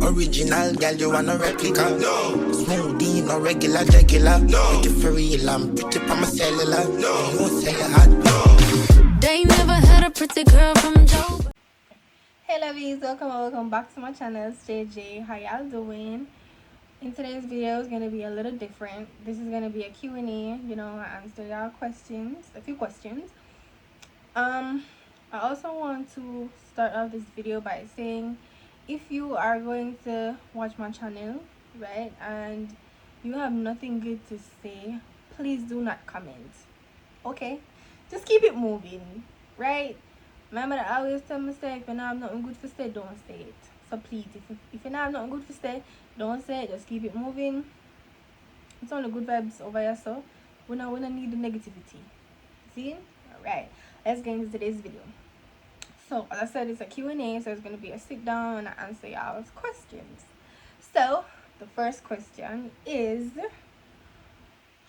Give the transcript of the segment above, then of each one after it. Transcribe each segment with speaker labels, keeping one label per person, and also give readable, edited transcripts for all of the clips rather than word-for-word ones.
Speaker 1: Original, girl, you want a replica? No. Smoothie, no regular. No. Make it for real, I'm pretty pa my cellular. No. You won't say you hot. No.
Speaker 2: They never had a pretty girl from Joe.
Speaker 3: Hey lovies, welcome back to my channel. It's JJ. How y'all doing? In today's video is gonna be a little different. This is gonna be a Q&A. You know, I answer y'all questions, a few questions. I also want to start off this video by saying, if you are going to watch my channel, right, and you have nothing good to say, please do not comment. Okay, just keep it moving, right? Remember that I always tell myself, if you don't have nothing good to say, don't say it. So please, if you don't have nothing good to say, don't say it. Just keep it moving. It's only good vibes over here, so we don't need the negativity. See? Alright, let's get into today's video. So as I said, it's a Q&A, so it's going to be a sit down and I answer y'all's questions. So the first question is,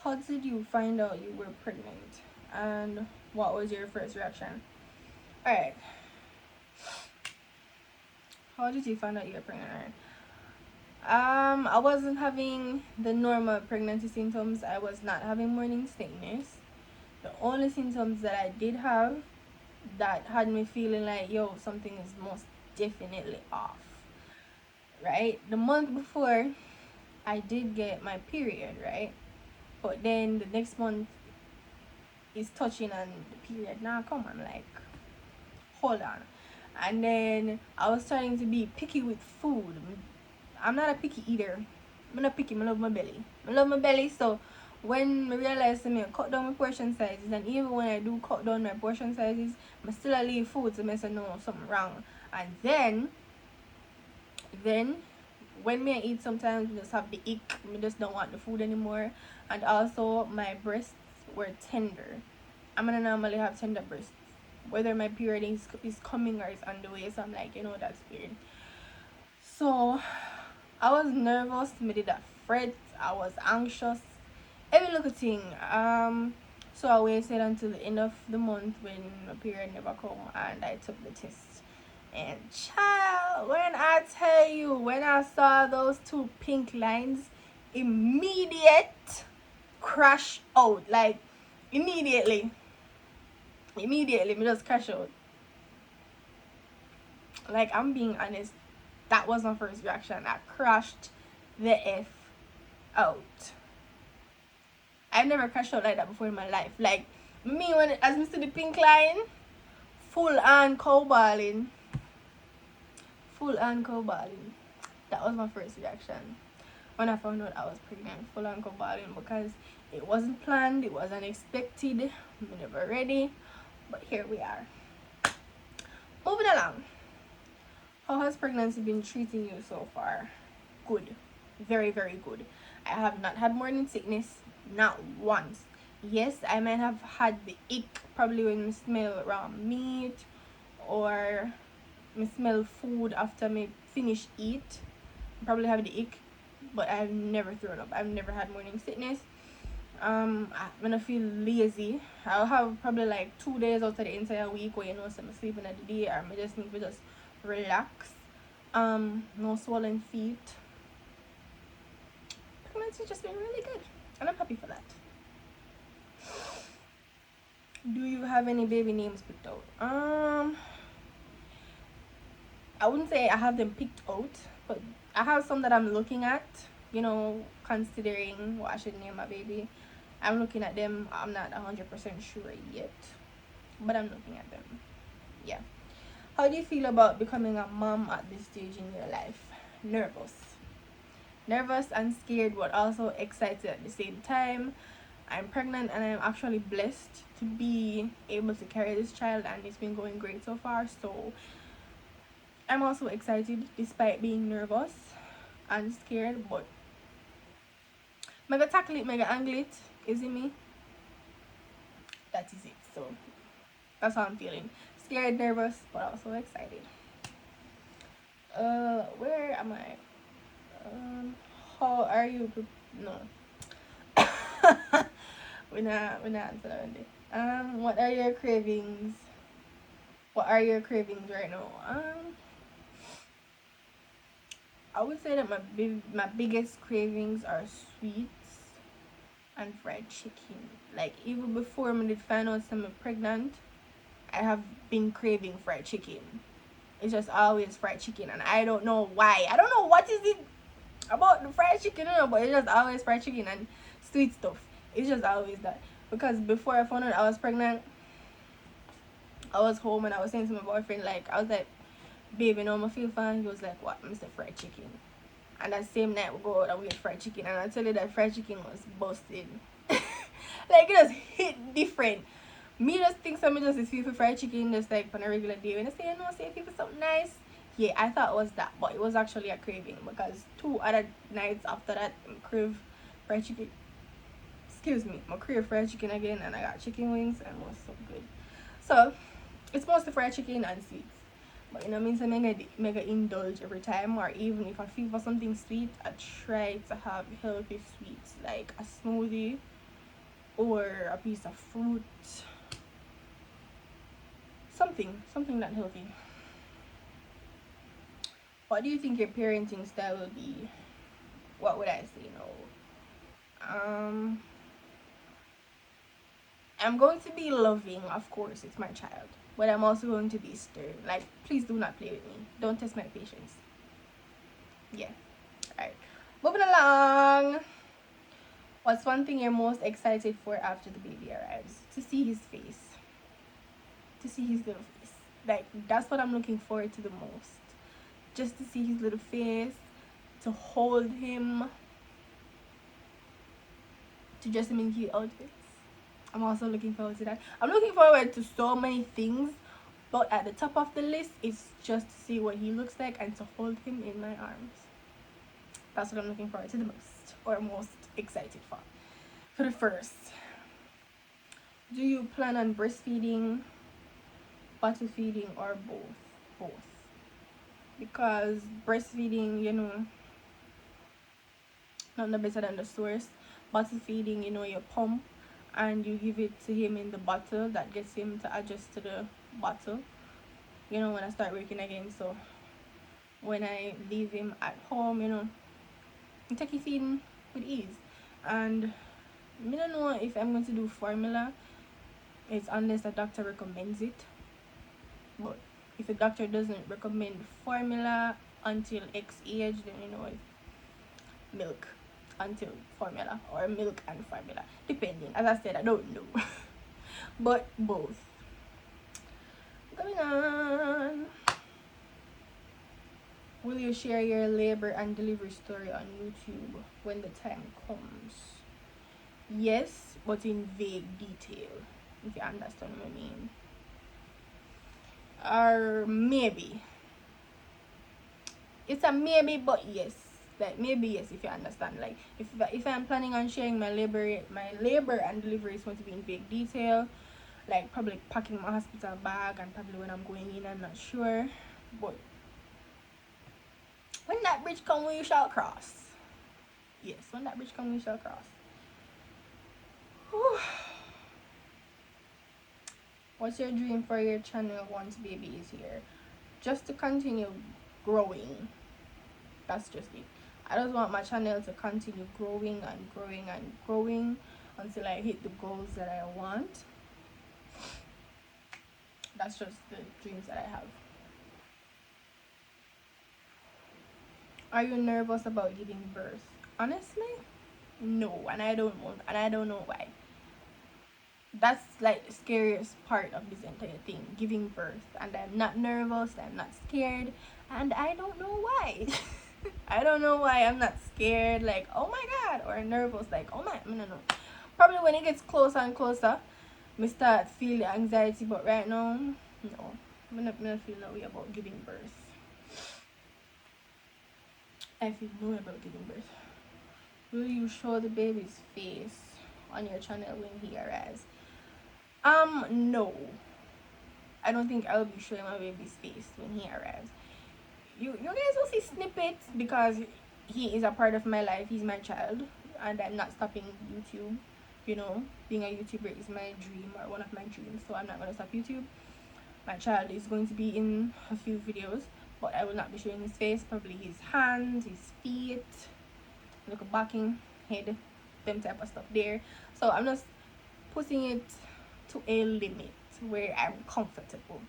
Speaker 3: how did you find out you were pregnant and what was your first reaction? Alright, how did you find out you were pregnant? I wasn't having the normal pregnancy symptoms. I was not having morning sickness. The only symptoms that I did have that had me feeling like, yo, something is most definitely off, right? The month before, I did get my period, right? But then the next month is touching on the period. Now come on, like, hold on. And then I was starting to be picky with food. I'm not a picky eater. I'm not picky. I love my belly. So when I realized I cut down my portion sizes, and even when I do cut down my portion sizes, I still leave food, so I say no, something wrong. And then when I eat, sometimes I just have the ick. I just don't want the food anymore. And also my breasts were tender. I'm gonna normally have tender breasts, whether my period is coming or is on the way. So I'm like, you know, that's weird. So I was nervous, I did that fret, I was anxious, every little thing. So I waited until the end of the month when my period never come, and I took the test. And child, when I tell you, when I saw those two pink lines, immediate crash out. Like immediately me just crash out. Like, I'm being honest, that was my first reaction. I crashed the F out. I've never crashed out like that before in my life. Like, me, when as I see the pink line, full on cowballing. That was my first reaction when I found out I was pregnant. Full on cowballing, because it wasn't planned, it was unexpected, we never ready, but here we are. Moving along. How has pregnancy been treating you so far? Good. Very, very good. I have not had morning sickness, not once. Yes, I might have had the ick probably when I smell raw meat or I smell food after me finish eat. Probably have the ick, but I've never thrown up. I've never had morning sickness. I'm gonna feel lazy. I'll have probably like 2 days out of the entire week where, you know, so I'm sleeping at the day, or I just need to just relax. No swollen feet. Pregnancy just been really good, and I'm happy for that. Do you have any baby names picked out? I wouldn't say I have them picked out, but I have some that I'm looking at, you know, considering what I should name my baby. I'm looking at them. I'm not 100% sure yet, but I'm looking at them. Yeah. How do you feel about becoming a mom at this stage in your life? Nervous and scared, but also excited at the same time. I'm pregnant and I'm actually blessed to be able to carry this child, and it's been going great so far. So I'm also excited despite being nervous and scared, but mega tackle it, mega angle it, is it me? That is it. So that's how I'm feeling. Scared, nervous, but also excited. Where am I? How are you? No. we're not answering that. What are your cravings? What are your cravings right now? I would say that my biggest cravings are sweets and fried chicken. Like even before I did find out I'm pregnant, I have been craving fried chicken. It's just always fried chicken, and I don't know why. I don't know what is it about the fried chicken, but it's just always fried chicken and sweet stuff. It's just always that. Because before I found out I was pregnant, I was home and I was saying to my boyfriend, like, I was like, babe, you know, I feel fine. He was like, what? Mr. Fried chicken. And that same night we go out and we get fried chicken, and I tell you that fried chicken was busted. Like it just hit different. Me just think something just is feel for fried chicken just like on a regular day. When I say no, say feel for something nice. Yeah, I thought it was that, but it was actually a craving because 2 other nights after that I crave fried chicken. Excuse me, I crave fried chicken again, and I got chicken wings and it was so good. So it's mostly fried chicken and sweets. But you know, means I mega indulge every time, or even if I feel for something sweet, I try to have healthy sweets like a smoothie or a piece of fruit, something that healthy. What do you think your parenting style will be? What would I say? Um, I'm going to be loving, of course, it's my child, but I'm also going to be stern. Like, please do not play with me. Don't test my patience. Yeah. Alright. Moving along. What's one thing you're most excited for after the baby arrives? To see his face. To see his little face. Like, that's what I'm looking forward to the most. Just to see his little face, to hold him, to dress him in cute outfits. I'm also looking forward to that. I'm looking forward to so many things, but at the top of the list is just to see what he looks like and to hold him in my arms. That's what I'm looking forward to the most, or most excited for. For the first, do you plan on breastfeeding, bottle feeding, or both? Both. Because breastfeeding, you know, not no better than the source. Bottle feeding, you know, you pump and you give it to him in the bottle. That gets him to adjust to the bottle, you know, when I start working again. So when I leave him at home, you know, I take his feeding with ease. And I don't know if I'm going to do formula. It's unless the doctor recommends it. But if the doctor doesn't recommend formula until X age, then you know it's milk until formula, or milk and formula, depending. As I said, I don't know. But both. Going on. Will you share your labor and delivery story on YouTube when the time comes? Yes, but in vague detail, if you understand what I mean. Or maybe. It's a maybe, but yes. Like maybe yes, if you understand. Like if I'm planning on sharing my labor and delivery is going to be in vague detail. Like probably packing my hospital bag and probably when I'm going in, I'm not sure. But when that bridge come, we shall cross. Yes, when that bridge come, we shall cross. Whew. What's your dream for your channel once baby is here? Just to continue growing. That's just it. I just want my channel to continue growing and growing and growing until I hit the goals that I want. That's just the dreams that I have. Are you nervous about giving birth? Honestly, no, and I don't know why. That's like the scariest part of this entire thing, giving birth. And I'm not nervous, I'm not scared, and I don't know why. I don't know why I'm not scared, like, oh my god, or nervous, like, oh my, no. Probably when it gets closer and closer, me start feel the anxiety, but right now, no. I'm not feel no way about giving birth. I feel no way about giving birth. Will you show the baby's face on your channel when he arrives? No. I don't think I'll be showing my baby's face when he arrives. You guys will see snippets because he is a part of my life. He's my child, and I'm not stopping YouTube. You know, being a YouTuber is my dream, or one of my dreams, so I'm not gonna stop YouTube. My child is going to be in a few videos, but I will not be showing his face. Probably his hands, his feet, look backing, head, them type of stuff there. So I'm just putting it to a limit where I'm comfortable.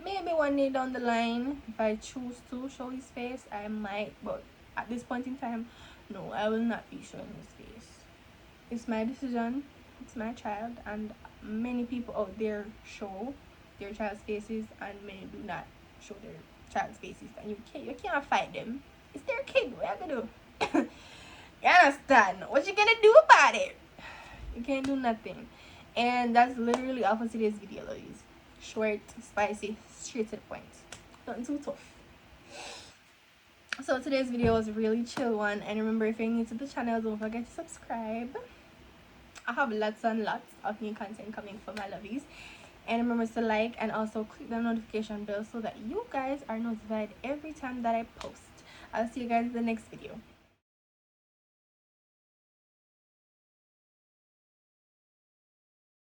Speaker 3: Maybe one day down the line, if I choose to show his face, I might, but at this point in time, no, I will not be showing his face. It's my decision, it's my child, and many people out there show their child's faces and many do not show their child's faces, and you can't fight them. It's their kid. What you gonna do? You understand? What you gonna do about it? You can't do nothing. And that's literally all for today's video, ladies. Short, spicy, straight to the point. Nothing too tough. So today's video was a really chill one, and remember, if you're new to the channel, don't forget to subscribe. I have lots and lots of new content coming for my lovies, and remember to like and also click the notification bell so that you guys are notified every time that I post. I'll see you guys in the next video.